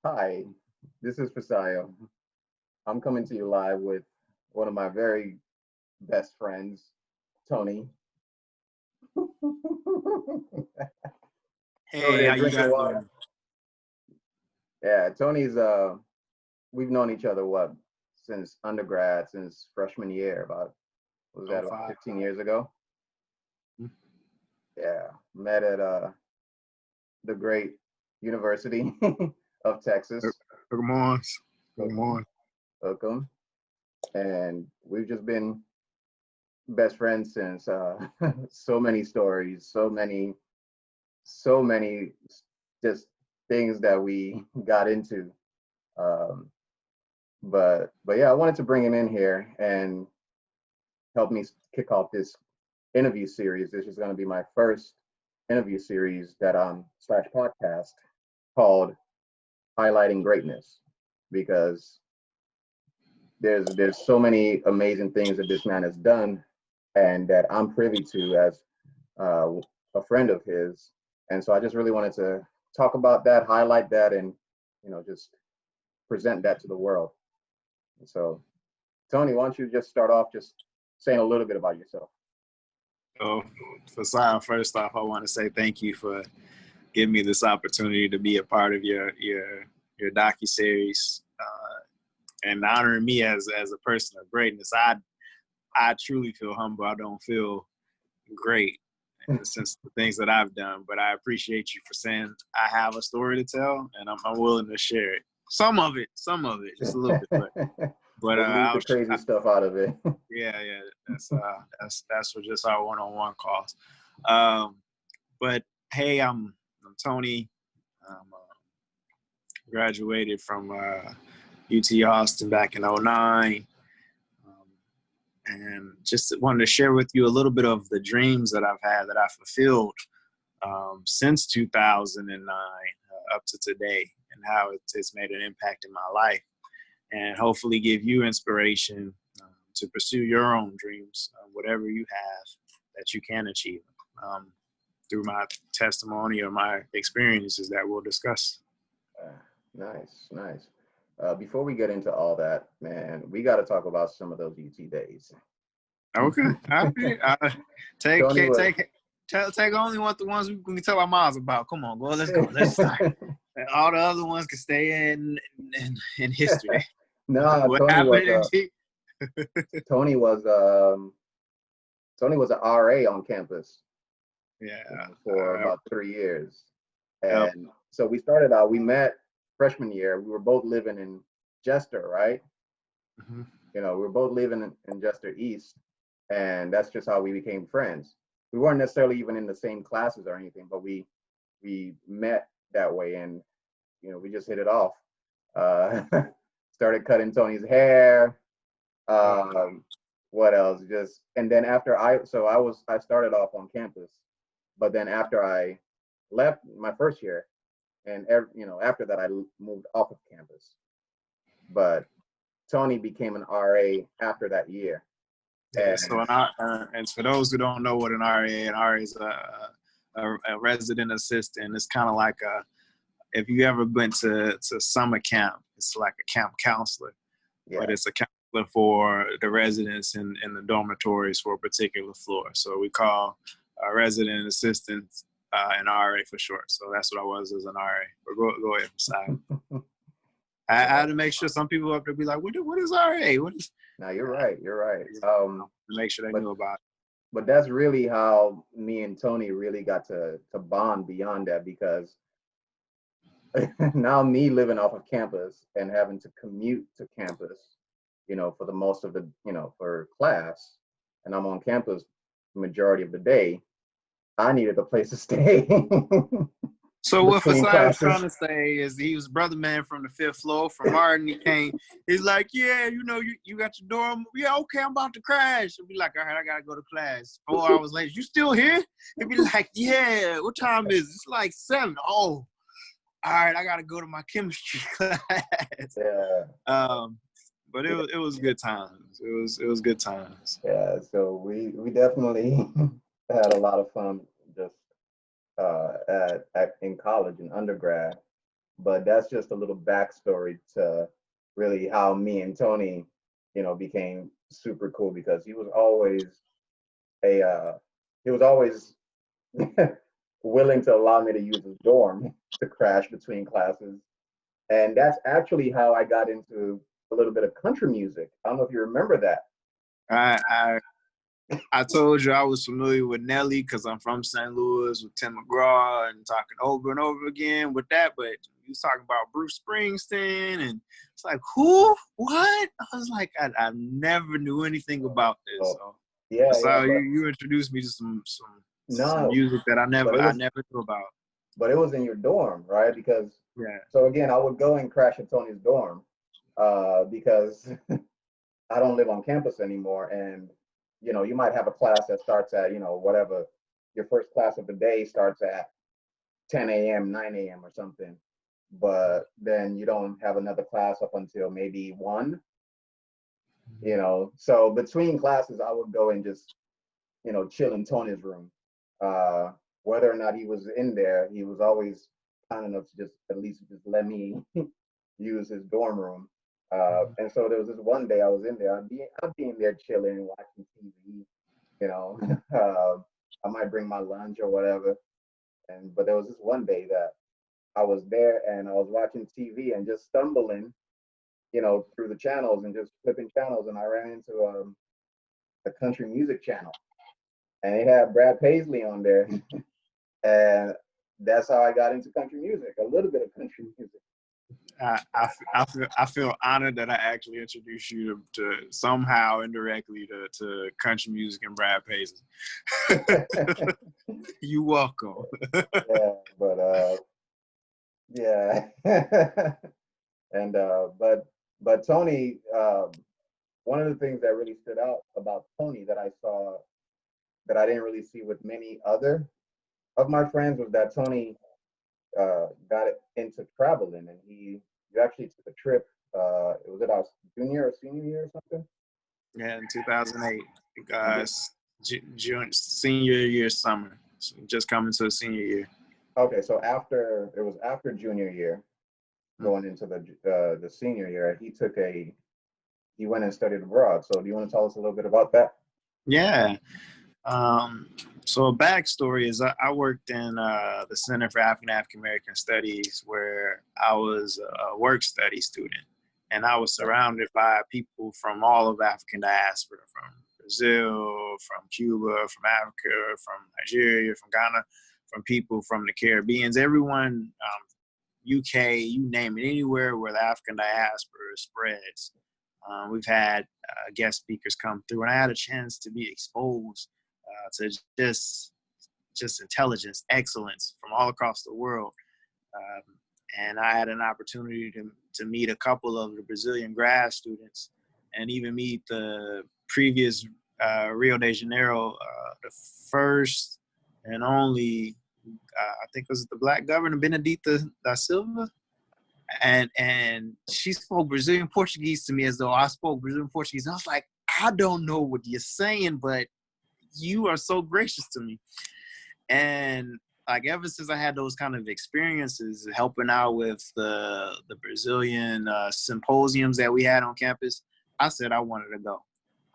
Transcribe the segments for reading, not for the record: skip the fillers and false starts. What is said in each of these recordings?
Hi, this is Fasayo. I'm coming to you live with one of my very best friends, Tony. Over Hey, there how you drinking guys water. doing? Yeah, Tony's we've known each other since undergrad, since freshman year, about what was Oh, that, about five. 15 years ago? Yeah, met at the great University of Texas, Good morning. Good Hookham, morning. Hookham, and we've just been best friends since. So many stories, so many just things that we got into. Um, but yeah, I wanted to bring him in here and help me kick off this interview series. This is going to be my first interview series that slash podcast called Highlighting Greatness, because there's so many amazing things that this man has done and that I'm privy to as uh, a friend of his. And so I just really wanted to talk about that, highlight that, and just present that to the world. And so, Tony, why don't you just start off just saying a little bit about yourself? So, Fasad, first off, I want to say thank you for giving me this opportunity to be a part of your docu series and honoring me as a person of greatness. I truly feel humble. I don't feel great since the things that I've done, but I appreciate you for saying I have a story to tell, and I'm willing to share it. Some of it, just a little bit, but But leave the I'll crazy stuff out of it. yeah, that's for just our one-on-one calls. Um, but hey, I'm Tony. I'm graduated from UT Austin back in '09, and just wanted to share with you a little bit of the dreams that I've had that I fulfilled since 2009 up to today, and how it's made an impact in my life, and hopefully give you inspiration to pursue your own dreams, whatever you have that you can achieve um, through my testimony or my experiences that we'll discuss. Nice, nice. Before we get into all that, man, we got to talk about some of those UT days. Okay, all right. Take Tony take was. take take only want the ones we can tell our moms about. Come on, go. Let's go. Let's start. All the other ones can stay in history. Nah, What happened in Tony was Tony was an RA on campus, yeah. for about 3 years. Yep. And so we started out, we met freshman year. We were both living in Jester, right? Mhm. We were both living in Jester East. And that's just how we became friends. We weren't necessarily even in the same classes or anything, but we met that way, and we just hit it off. Uh, started cutting Tony's hair. Oh, What else? Just and then after I started off on campus, but then after I left my first year, and after that I moved off of campus. But Tony became an RA after that year, yeah. So and and for those who don't know what an RA is a resident assistant. It's kind of like if you ever been to summer camp, it's like a camp counselor, but yeah, it's a counselor for the residents in the dormitories for a particular floor. So we call resident assistants an RA for short. So that's what I was as an RA. But go ahead, Messiah. I yeah. had to make sure some people up there be like, what is RA? What is Now you're right. You're right. to make sure they But knew about but that's really how me and Tony really got to bond beyond that, because now me living off of campus and having to commute to campus, for the most of the, for class, and I'm on campus the majority of the day, I needed a place to stay So what between Fasai was classes. trying to say is he was brother man from the fifth floor from Martin. He came. He's like, yeah, you got your dorm. Yeah, okay, I'm about to crash. He'll be like, all right, I gotta go to class. 4 hours later, you still here? He'll be like, yeah. What time is it? It's like 7. Oh, all right, I gotta go to my chemistry class. Yeah, um, but yeah, it was good times. It was good times. yeah. So we definitely had a lot of fun just in college and undergrad. but that's just a little backstory to really how me and Tony, became super cool because a he was always willing to allow me to use his dorm to crash between classes. And that's actually how I got into a little bit of country music. I don't know if you remember that. I I told you I was familiar with Nelly because I'm from St. Louis with Tim McGraw and talking over and over again with that. But you was talking about Bruce Springsteen, and it's like, who? What? I was like, I never knew anything about this. Oh, So yeah, that's yeah, how but you introduced me to some no, music that I but never knew about. it was in your dorm, right? Because Yeah. so again, I would go and crash at Tony's dorm because I don't live on campus anymore, and you might have a class that starts at whatever your first class of the day starts at 10 a.m., 9 a.m. or something, but then you don't have another class up until maybe 1. So between classes, I would go and just chill in Tony's room. Uh, Whether or not he was in there, he was always kind enough to just at least just let me use his dorm room. And so there was this one day I was in there. I'd be in there chilling, watching TV. You know, I might bring my lunch or whatever. But there was this one day that I was there and I was watching TV and just stumbling, through the channels and just flipping channels, and I ran into the country music channel, and it had Brad Paisley on there, and that's how I got into country music. A little bit of country music. I feel honored that I actually introduced you to somehow indirectly to country music and Brad Paisley. You welcome. Yeah, but yeah, and but Tony, one of the things that really stood out about Tony that I saw that I didn't really see with many other of my friends was that Tony got into traveling, and you actually took a trip. Was it our junior or senior year or something? Yeah, in 2008, June, senior year summer, so just coming to the senior year. Okay, so after junior year, going into the senior year, he went and studied abroad. So do you want to tell us a little bit about that? Yeah. So a backstory is I worked in the Center for African American Studies, where I was a work study student, and I was surrounded by people from all of African diaspora, from Brazil, from Cuba, from Africa, from Nigeria, from Ghana, from people from the Caribbeans, everyone, UK, you name it, anywhere where the African diaspora spreads. We've had guest speakers come through, and I had a chance to be exposed to just intelligence, excellence from all across the world. And I had an opportunity to meet a couple of the Brazilian grad students, and even meet the previous Rio de Janeiro, the first and only, I think it was the Black governor, Benedita da Silva. And she spoke Brazilian Portuguese to me as though I spoke Brazilian Portuguese. And I was like, I don't know what you're saying, but you are so gracious to me. And like ever since I had those kind of experiences, helping out with the Brazilian symposiums that we had on campus, I said I wanted to go.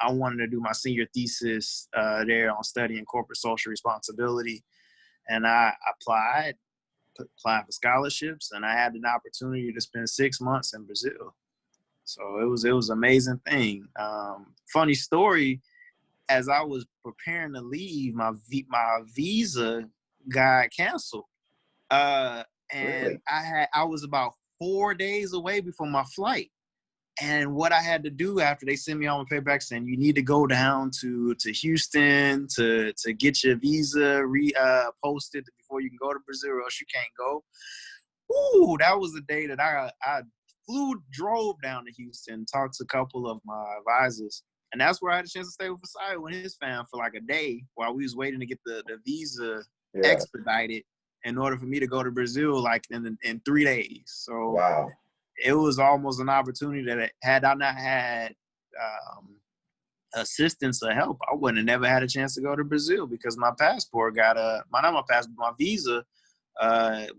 I wanted to do my senior thesis there on studying corporate social responsibility, and I applied for scholarships, and I had an opportunity to spend 6 months in Brazil. So it was an amazing thing. Funny story, as I was preparing to leave, my visa got canceled. And Really? I was about 4 days away before my flight. And what I had to do after they sent me all my paperwork saying you need to go down to Houston to get your visa posted before you can go to Brazil, or else you can't go. Ooh, that was the day that I drove down to Houston, talked to a couple of my advisors, and that's where I had a chance to stay with Fasai and his fam for like a day while we was waiting to get the visa Yeah. expedited in order for me to go to Brazil like in 3 days. So Wow. it was almost an opportunity that had I not had assistance or help, I wouldn't have never had a chance to go to Brazil, because my passport got my visa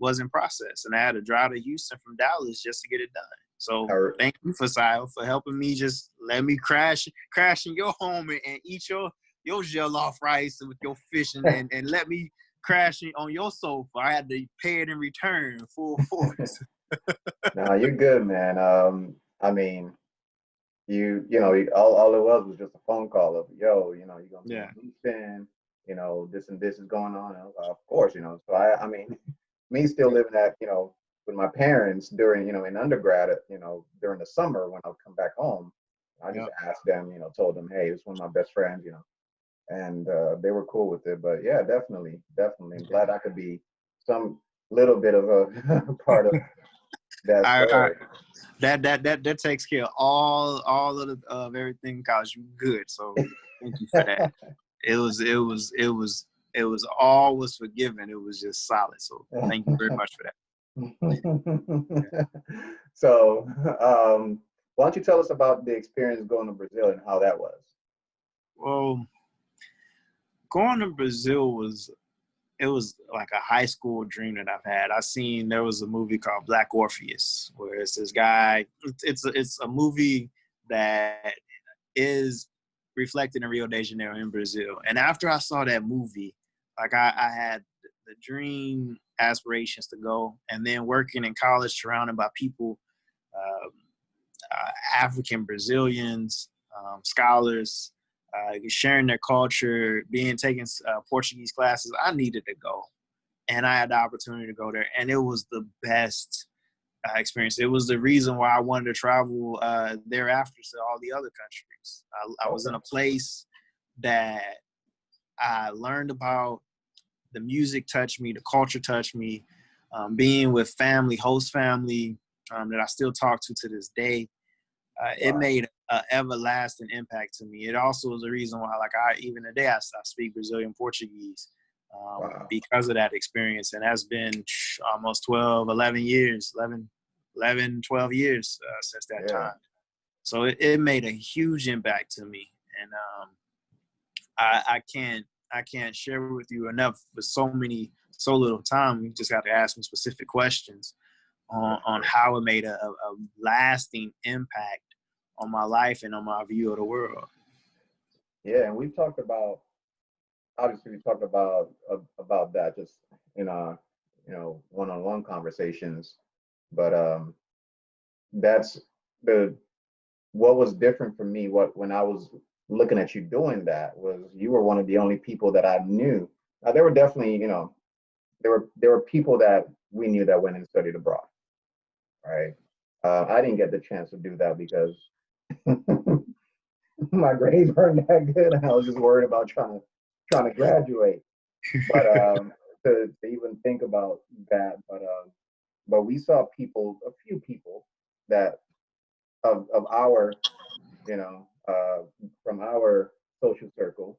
wasn't processed, and I had to drive to Houston from Dallas just to get it done. So I, thank you, Fasil, for helping me. Just let me crash in your home and eat your jollof rice with your fish, and let me crash on your sofa. I had to pay it in return full force. no, you're good, man. I mean, all it was just a phone call of, yo, you're gonna be in Yeah, Houston, this and this is going on. And I was like, of course, so I mean, me still living with my parents during, in undergrad, during the summer when I would come back home, I just yeah. asked them, told them, hey, it's one of my best friends, and they were cool with it. But yeah, definitely, definitely. I'm glad I could be some little bit of a part of that I story. that takes care of all of everything cause you good. So thank you for that. It was all was forgiven. It was just solid. So thank you very much for that. So, why don't you tell us about the experience going to Brazil and how that was? Well, going to Brazil was like a high school dream that I've had. I seen there was a movie called Black Orpheus where it's this guy. It's a movie that is reflected in Rio de Janeiro in Brazil. And after I saw that movie, like I had the dream aspirations to go, and then working in college surrounded by people, um, African Brazilians, scholars, sharing their culture, taking Portuguese classes. I needed to go, and I had the opportunity to go there, and it was the best experience. It was the reason why I wanted to travel thereafter to all the other countries. I was in Okay. a place that I learned about. The music touched me, the culture touched me. Being with family, host family that I still talk to this day, it Wow. made an everlasting impact to me. It also is the reason why, like even today, I speak Brazilian Portuguese Wow. because of that experience. And that's been almost 12, 11 years, 11 12 years since that Yeah. time. So it made a huge impact to me. And I can't share with you enough with so little time. You just got to ask me specific questions on how it made a lasting impact on my life and on my view of the world. Yeah, and we've talked about obviously we talked about that just in our one-on-one conversations, but that's the what was different for me. What when I was looking at you doing that was you were one of the only people that I knew. Now there were definitely there were people that we knew that went and studied abroad, right? I didn't get the chance to do that because my grades weren't that good, and I was just worried about trying to graduate. But to even think about that, but we saw a few people that of our from our social circle,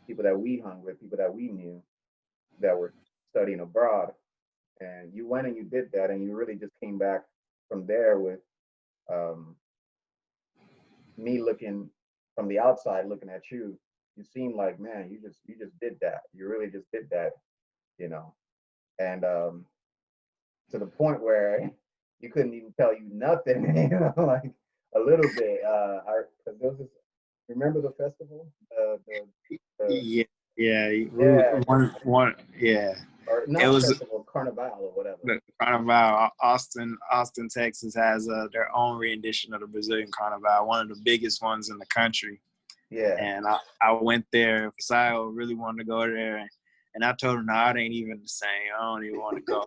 people that we hung with, people that we knew that were studying abroad, and you went and you did that, and you really just came back from there with um, me looking from the outside, looking at you. You seem like, man, you just did that. You really just did that, you know. And to the point where you couldn't even tell you nothing, like a little bit. Cause there was this. Remember the festival? The Yeah, yeah, yeah, yeah. or It not was festival, carnival or whatever. the Carnival. Austin, Texas has their own rendition of the Brazilian Carnival, one of the biggest ones in the country. Yeah, And I went there. Fasil really wanted to go there, and I told him, "No, it ain't even the same. I don't even want to go."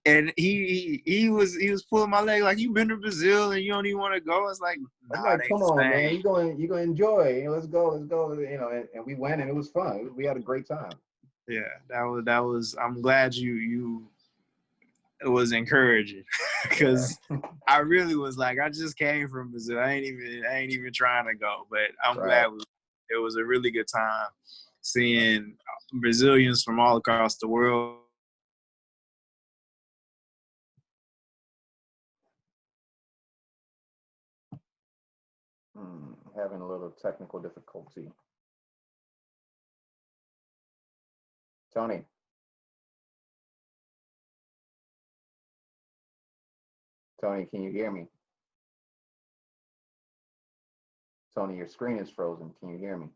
And he was pulling my leg like, "You been to Brazil and you don't even want to go?" I was like, I'm "Nah, it like, ain't come the on, man, same." you gonna enjoy. Let's go. And we went and it was fun. We had a great time. Yeah, that was. I'm glad you it was encouraging Yeah, because I really was like, I just came from Brazil. I ain't even trying to go, but I'm glad right. it was a really good time seeing Brazilians from all across the world. Having a little technical difficulty. Tony. Tony, can you hear me? Tony, your screen is frozen. Can you hear me?